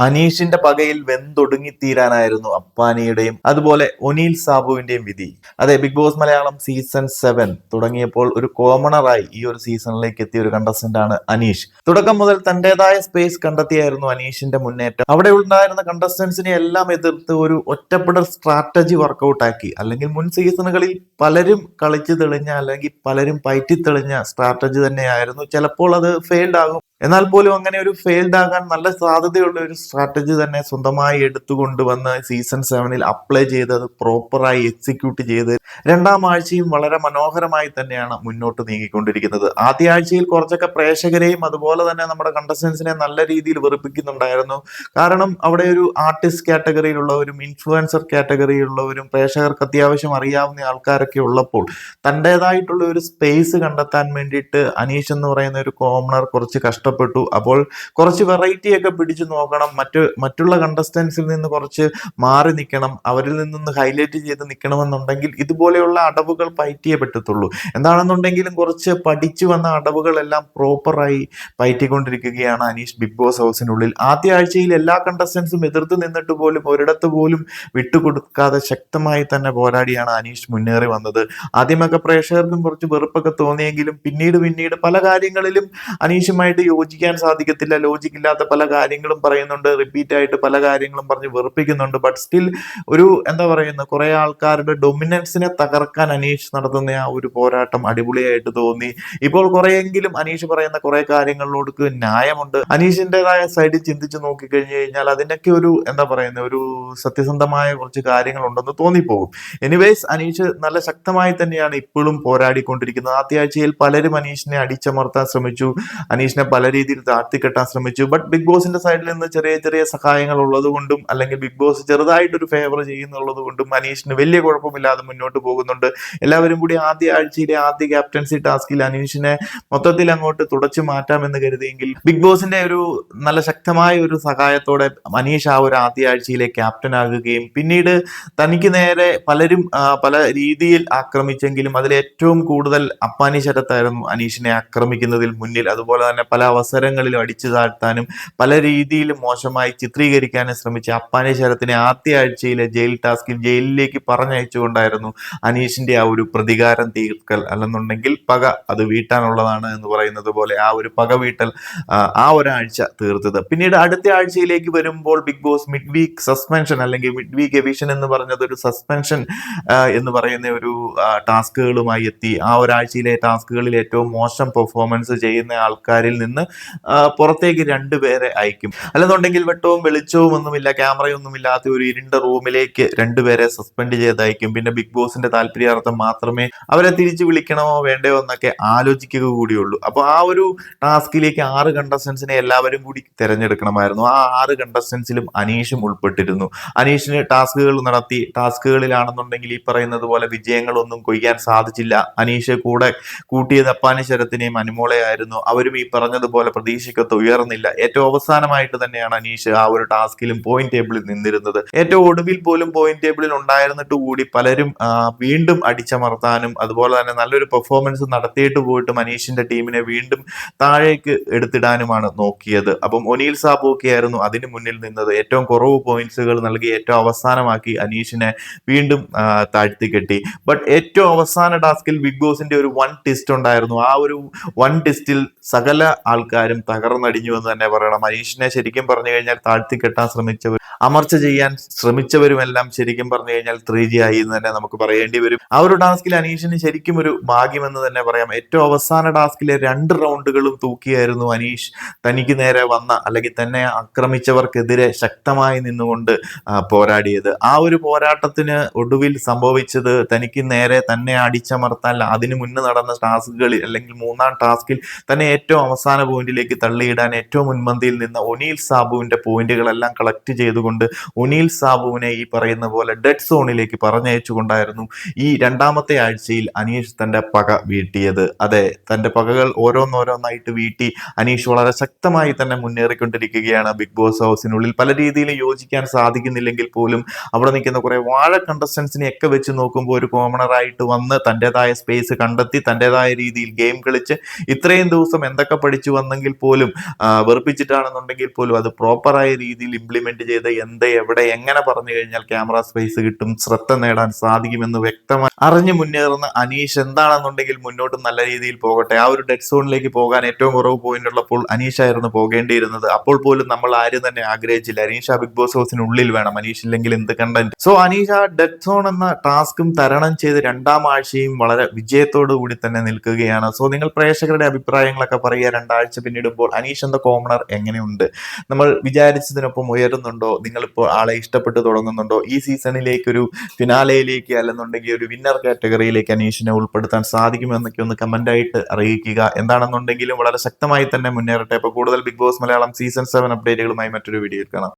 അനീഷിന്റെ പകയിൽ വെന്തൊടുങ്ങിത്തീരാനായിരുന്നു അപ്പാനിയുടെയും അതുപോലെ ഒനീൽ സാബുവിന്റെയും വിധി. അതെ, ബിഗ് ബോസ് മലയാളം സീസൺ 7 തുടങ്ങിയപ്പോൾ ഒരു കോമണറായി ഈ ഒരു സീസണിലേക്ക് എത്തിയ ഒരു കണ്ടസ്റ്റന്റ് ആണ് അനീഷ്. തുടക്കം മുതൽ തന്റേതായ സ്പേസ് കണ്ടെത്തിയായിരുന്നു അനീഷിന്റെ മുന്നേറ്റം. അവിടെ ഉണ്ടായിരുന്ന കണ്ടസ്റ്റന്റ്സിനെ എല്ലാം എതിർത്ത് ഒരു ഒറ്റപ്പെടൽ സ്ട്രാറ്റജി വർക്കൗട്ട് ആക്കി. അല്ലെങ്കിൽ മുൻ സീസണുകളിൽ പലരും കളിച്ചു തെളിഞ്ഞ അല്ലെങ്കിൽ പലരും പയറ്റി തെളിഞ്ഞ സ്ട്രാറ്റജി തന്നെയായിരുന്നു. ചിലപ്പോൾ അത് ഫെയിൽഡ് ആകും, എന്നാൽ പോലും അങ്ങനെ ഒരു ഫെയിൽഡ് ആകാൻ നല്ല സാധ്യതയുള്ള ഒരു സ്ട്രാറ്റജി തന്നെ സ്വന്തമായി എടുത്തുകൊണ്ടുവന്ന് സീസൺ 7 അപ്ലൈ ചെയ്ത് അത് പ്രോപ്പറായി എക്സിക്യൂട്ട് ചെയ്ത് രണ്ടാം ആഴ്ചയും വളരെ മനോഹരമായി തന്നെയാണ് മുന്നോട്ട് നീങ്ങിക്കൊണ്ടിരിക്കുന്നത്. ആദ്യ ആഴ്ചയിൽ കുറച്ചൊക്കെ പ്രേക്ഷകരെയും അതുപോലെ തന്നെ നമ്മുടെ കണ്ടസ്റ്റൻസിനെ നല്ല രീതിയിൽ വെറുപ്പിക്കുന്നുണ്ടായിരുന്നു. കാരണം അവിടെ ഒരു ആർട്ടിസ്റ്റ് കാറ്റഗറിയിലുള്ളവരും ഇൻഫ്ലുവൻസർ കാറ്റഗറിയിലുള്ളവരും പ്രേക്ഷകർക്ക് അത്യാവശ്യം അറിയാവുന്ന ആൾക്കാരൊക്കെ ഉള്ളപ്പോൾ തൻ്റെതായിട്ടുള്ള ഒരു സ്പേസ് കണ്ടെത്താൻ വേണ്ടിയിട്ട് അനീഷ് എന്ന് പറയുന്ന ഒരു കോമണർ കുറച്ച് കഷ്ടപ്പെട്ടു. അപ്പോൾ കുറച്ച് വെറൈറ്റി ഒക്കെ പിടിച്ചു നോക്കണം, മറ്റുള്ള കണ്ടസ്റ്റൻസിൽ നിന്ന് കുറച്ച് മാറി നിൽക്കണം, അവരിൽ നിന്ന് ഹൈലൈറ്റ് ചെയ്ത് നിൽക്കണമെന്നുണ്ടെങ്കിൽ ഇതുപോലെയുള്ള അടവുകൾ പയറ്റിയേ പറ്റത്തുള്ളൂ. എന്താണെന്നുണ്ടെങ്കിലും കുറച്ച് പഠിച്ചു വന്ന അടവുകളെല്ലാം പ്രോപ്പറായി പയറ്റിക്കൊണ്ടിരിക്കുകയാണ് അനീഷ് ബിഗ് ബോസ് ഹൗസിനുള്ളിൽ. ആദ്യ ആഴ്ചയിൽ എല്ലാ കണ്ടസ്റ്റൻസും എതിർത്ത് നിന്നിട്ട് പോലും ഒരിടത്ത് പോലും വിട്ടുകൊടുക്കാതെ ശക്തമായി തന്നെ പോരാടിയാണ് അനീഷ് മുന്നേറി വന്നത്. ആദ്യമൊക്കെ പ്രേക്ഷകർക്കും കുറച്ച് വെറുപ്പൊക്കെ തോന്നിയെങ്കിലും പിന്നീട് പല കാര്യങ്ങളിലും അനീഷുമായിട്ട് യോജിക്കാൻ സാധിക്കത്തില്ല. ലോജിക്കില്ലാത്ത പല കാര്യങ്ങളും പറയുന്നുണ്ട്, റിപ്പീറ്റ് ആയിട്ട് പല കാര്യങ്ങളും പറഞ്ഞ് വെറുപ്പിക്കുന്നുണ്ട്. ബട്ട് സ്റ്റിൽ ഒരു എന്താ പറയുന്നത്, കുറെ ആൾക്കാരുടെ ഡൊമിനൻസിനെ തകർക്കാൻ അനീഷ് നടത്തുന്ന ആ ഒരു പോരാട്ടം അടിപൊളിയായിട്ട് തോന്നി. ഇപ്പോൾ കുറെയെങ്കിലും അനീഷ് പറയുന്ന കുറെ കാര്യങ്ങളിലോട് ന്യായമുണ്ട്. അനീഷിൻ്റെതായ സൈഡിൽ ചിന്തിച്ച് നോക്കിക്കഴിഞ്ഞു കഴിഞ്ഞാൽ അതിനൊക്കെ ഒരു എന്താ പറയുന്നത്, ഒരു സത്യസന്ധമായ കുറച്ച് കാര്യങ്ങളുണ്ടെന്ന് തോന്നിപ്പോകും. എനിവേസ്, അനീഷ് നല്ല ശക്തമായി തന്നെയാണ് ഇപ്പോഴും പോരാടിക്കൊണ്ടിരിക്കുന്നത്. ആദ്യ ആഴ്ചയിൽ പലരും അനീഷിനെ അടിച്ചമർത്താൻ ശ്രമിച്ചു, അനീഷിനെ പല രീതിയിൽ താഴ്ത്തിക്കെട്ടാൻ ശ്രമിച്ചു. ബട്ട് ബിഗ് ബോസിന്റെ സൈഡിൽ നിന്ന് ചെറിയ സഹായങ്ങൾ ഉള്ളത് കൊണ്ടും അല്ലെങ്കിൽ ബിഗ് ബോസ് ചെറുതായിട്ടൊരു ഫേവർ ചെയ്യുന്നുള്ളത് കൊണ്ടും അനീഷിന് വലിയ കുഴപ്പമില്ലാതെ മുന്നോട്ട് പോകുന്നുണ്ട്. എല്ലാവരും കൂടി ആദ്യ ആഴ്ചയിലെ ആദ്യ ക്യാപ്റ്റൻസി ടാസ്കിൽ അനീഷിനെ മൊത്തത്തിൽ അങ്ങോട്ട് തുടച്ചു മാറ്റാമെന്ന് കരുതിയെങ്കിൽ ബിഗ് ബോസിന്റെ ഒരു നല്ല ശക്തമായ ഒരു സഹായത്തോടെ അനീഷ് ആ ഒരു ആദ്യ ആഴ്ചയിലെ ക്യാപ്റ്റൻ ആകുകയും പിന്നീട് തനിക്ക് നേരെ പലരും പല രീതിയിൽ ആക്രമിച്ചെങ്കിലും അതിൽ ഏറ്റവും കൂടുതൽ അപ്പാനി ശരത്തായിരുന്നു അനീഷിനെ ആക്രമിക്കുന്നതിൽ മുന്നിൽ. അതുപോലെ തന്നെ പല അവസരങ്ങളിലും അടിച്ചു താഴ്ത്താനും പല രീതിയിലും മോശമായി ചിത്രീകരിക്കാനും ശ്രമിച്ച അപ്പാനി ശരത്തിനെ ആദ്യ ആഴ്ചയിലെ ജയിൽ ടാസ്കിൽ ജയിലിലേക്ക് പറഞ്ഞയച്ചുകൊണ്ടായിരുന്നു അനീഷിന്റെ ആ ഒരു പ്രതികാരം തീർക്കൽ, അല്ലെന്നുണ്ടെങ്കിൽ പക അത് വീട്ടാനുള്ളതാണ് എന്ന് പറയുന്നത് പോലെ ആ ഒരു പക വീട്ടൽ ആ ഒരാഴ്ച തീർത്തത്. പിന്നീട് അടുത്ത ആഴ്ചയിലേക്ക് വരുമ്പോൾ Bigg Boss mid week suspension അല്ലെങ്കിൽ മിഡ് വീക്ക് എവിഷൻ എന്ന് പറഞ്ഞത് ഒരു സസ്പെൻഷൻ എന്ന് പറയുന്ന ഒരു ടാസ്കുകളുമായി എത്തി. ആ ഒരാഴ്ചയിലെ ടാസ്കുകളിൽ ഏറ്റവും മോശം പെർഫോമൻസ് ചെയ്യുന്ന ആൾക്കാരിൽ നിന്ന് പുറത്തേക്ക് 2 പേരെ അയക്കും. അല്ലെന്നുണ്ടെങ്കിൽ വെട്ടവും വെളിച്ചവും ഒന്നുമില്ല, ക്യാമറയൊന്നും ഇല്ലാത്ത ഒരു ഇരുണ്ട റൂമിലേക്ക് 2 പേരെ സസ്പെൻഡ് ചെയ്തയക്കും. പിന്നെ ബിഗ് ബോസിന്റെ താല്പര്യാർത്ഥം മാത്രമേ അവരെ തിരിച്ചു വിളിക്കണമോ വേണ്ടയോ എന്നൊക്കെ ആലോചിക്കുക കൂടിയുള്ളൂ. അപ്പൊ ആ ഒരു ടാസ്കിലേക്ക് 6 കണ്ടസ്റ്റൻസിനെ എല്ലാവരും കൂടി തിരഞ്ഞെടുക്കണമായിരുന്നു. ആ 6 കണ്ടസ്റ്റൻസിലും അനീഷും ഉൾപ്പെട്ടിരുന്നു. അനീഷിന് ടാസ്കുകൾ നടത്തി, ടാസ്കുകളിലാണെന്നുണ്ടെങ്കിൽ ഈ പറയുന്നത് പോലെ വിജയങ്ങളൊന്നും കൊയ്യാൻ സാധിച്ചില്ല. അനീഷ് കൂടെ കൂട്ടിയത് അപ്പാനി ശരത്തിനെയും അനുമോളയായിരുന്നു. അവരും ഈ പറഞ്ഞതുപോലെ പ്രതീക്ഷയ്ക്കൊത്ത് ഉയർന്നില്ല. ഏറ്റവും അവസാനമായിട്ട് തന്നെയാണ് അനീഷ് ആ ഒരു ടാസ്കിലും പോയിന്റ് ടേബിളിൽ നിന്നിരുന്നത്. ഏറ്റവും ഒടുവിൽ പോലും പോയിന്റ് ടേബിളിൽ ഉണ്ടായിരുന്നിട്ട് കൂടി പലരും വീണ്ടും അടിച്ചമർത്താനും അതുപോലെ തന്നെ നല്ലൊരു പെർഫോമൻസ് നടത്തിയിട്ട് പോയിട്ടും അനീഷിന്റെ ടീമിനെ വീണ്ടും താഴേക്ക് എടുത്തിടാനുമാണ് നോക്കിയത്. അപ്പം ഒനീൽ സാബു ഒക്കെ ആയിരുന്നു അതിന് മുന്നിൽ നിന്നത്. ഏറ്റവും കുറവ് പോയിന്റ്സുകൾ നൽകി ഏറ്റവും അവസാനമാക്കി അനീഷിനെ വീണ്ടും താഴ്ത്തിക്കെട്ടി. ബട്ട് ഏറ്റവും അവസാന ടാസ്കിൽ ബിഗ് ബോസിന്റെ ഒരു വൺ ടിസ്റ്റ് ഉണ്ടായിരുന്നു. ആ ഒരു വൺ ടിസ്റ്റിൽ സകല ആൾക്കാരും തകർന്നടിഞ്ഞു എന്ന് തന്നെ പറയണം. അനീഷിനെ ശരിക്കും പറഞ്ഞു കഴിഞ്ഞാൽ താഴ്ത്തിക്കെട്ടാൻ ശ്രമിച്ചവർ, അമർച്ച ചെയ്യാൻ ശ്രമിച്ചവരുമെല്ലാം ശരിക്കും പറഞ്ഞു കഴിഞ്ഞാൽ 3G ആയി എന്ന് തന്നെ നമുക്ക് പറയേണ്ടി വരും. ആ ഒരു ടാസ്കിൽ അനീഷിന് ശരിക്കും ഒരു ഭാഗ്യമെന്ന് തന്നെ പറയാം. ഏറ്റവും അവസാന ടാസ്കിലെ 2 റൗണ്ടുകളും തൂക്കിയായിരുന്നു അനീഷ് തനിക്ക് നേരെ വന്ന അല്ലെങ്കിൽ തന്നെ ആക്രമിച്ചവർക്കെതിരെ ശക്തമായി നിന്നുകൊണ്ട് പോരാടിയത്. ആ ഒരു പോരാട്ടത്തിന് ഒടുവിൽ സംഭവിച്ചത് തനിക്ക് നേരെ തന്നെ അടിച്ചമർത്താൻ അതിനു മുന്നേ നടന്ന ടാസ്കുകളിൽ അല്ലെങ്കിൽ 3-ാം ടാസ്കിൽ തന്നെ ഏറ്റവും അവസാന പോയിന്റിലേക്ക് തള്ളിയിടാൻ ഏറ്റവും മുൻപന്തിയിൽ നിന്ന ഒനീൽ സാബുവിന്റെ പോയിന്റുകളെല്ലാം കളക്ട് ചെയ്തുകൊണ്ട് ഒനീൽ സാബുവിനെ ഈ പറയുന്ന പോലെ ഡെഡ് സോണിലേക്ക് പറഞ്ഞയച്ചുകൊണ്ടായിരുന്നു ഈ 2ാമത്തെ ആഴ്ചയിൽ അനീഷ് തന്റെ പക വീട്ടിയത്. അതെ, തന്റെ പകകൾ ഓരോന്നോരോന്നായിട്ട് വീട്ടി അനീഷ് വളരെ ശക്തമായി തന്നെ മുന്നേറിക്കൊണ്ടിരിക്കുകയാണ് ബിഗ് ബോസ് ഹൗസിനുള്ളിൽ. പല രീതിയിലും യോജിക്കാൻ സാധിക്കുന്നില്ലെങ്കിൽ പോലും അവിടെ നിൽക്കുന്ന കുറെ വാഴ കണ്ടസ്റ്റൻസിനെ ഒക്കെ വെച്ച് നോക്കുമ്പോൾ ഒരു കോമണറായിട്ട് വന്ന് തൻ്റെതായ സ്പേസ് കണ്ടെത്തി തൻ്റെതായ രീതിയിൽ ഗെയിം കളിച്ച് ഇത്രയും ദിവസം എന്തൊക്കെ പഠിച്ചു വന്നെങ്കിൽ പോലും വെറുപ്പിച്ചിട്ടാണെന്നുണ്ടെങ്കിൽ പോലും അത് പ്രോപ്പറായ രീതിയിൽ ഇംപ്ലിമെന്റ് ചെയ്ത് എന്ത് എവിടെ എങ്ങനെ പറഞ്ഞു കഴിഞ്ഞാൽ ക്യാമറ സ്പേസ് കിട്ടും, ശ്രദ്ധ നേടാൻ സാധിക്കുമെന്ന് വ്യക്തമായി അറിഞ്ഞു മുന്നേറുന്ന അനീഷ് എന്താണെന്നുണ്ടെങ്കിൽ മുന്നോട്ട് നല്ല രീതിയിൽ പോകട്ടെ. ആ ഒരു ഡെഡ് സോണിലേക്ക് പോകാൻ ഏറ്റവും കുറവ് പോയിന്റ് ഉള്ളപ്പോൾ അനീഷായിരുന്നു പോകേണ്ടിയിരുന്നത്. അപ്പോൾ പോലും നമ്മൾ ആരും തന്നെ ആഗ്രഹിച്ചില്ല അനീഷ ബിഗ് ബോസ് ഹൗസിനുള്ളിൽ വേണം, അനീഷ് ഇല്ലെങ്കിൽ എന്ത് content. So Aneesha dead zone എന്ന ടാസ്കും തരണം ചെയ്ത് രണ്ടാം ആഴ്ചയും വളരെ വിജയത്തോടു കൂടി തന്നെ നിൽക്കുകയാണ്. സോ നിങ്ങൾ പ്രേക്ഷകരുടെ അഭിപ്രായങ്ങളൊക്കെ പറയുക. രണ്ടാഴ്ച പിന്നിടുമ്പോൾ അനീഷ് എന്ന കോമണർ എങ്ങനെയുണ്ട്? നമ്മൾ വിചാരിച്ചതിനൊപ്പം ഉയരുന്നുണ്ടോ? നിങ്ങളിപ്പോൾ ആളെ ഇഷ്ടപ്പെട്ടു തുടങ്ങുന്നുണ്ടോ? ഈ സീസണിലേക്ക് ഒരു ഫിനാലയിലേക്ക് അല്ലെന്നുണ്ടെങ്കിൽ ഒരു വിന്നർ കാറ്റഗറിയിലേക്ക് അനീഷിനെ ഉൾപ്പെടുത്താൻ സാധിക്കുമെന്നൊക്കെ ഒന്ന് കമന്റ് ആയിട്ട് അറിയിക്കുക. എന്താണെന്നുണ്ടെങ്കിലും വളരെ ശക്തമായി തന്നെ മുന്നേറട്ടെ. അപ്പോൾ കൂടുതൽ ബിഗ് ബോസ് മലയാളം സീസൺ 7 അപ്ഡേറ്റുകളുമായി മറ്റൊരു വീഡിയോയിൽ കാണാം.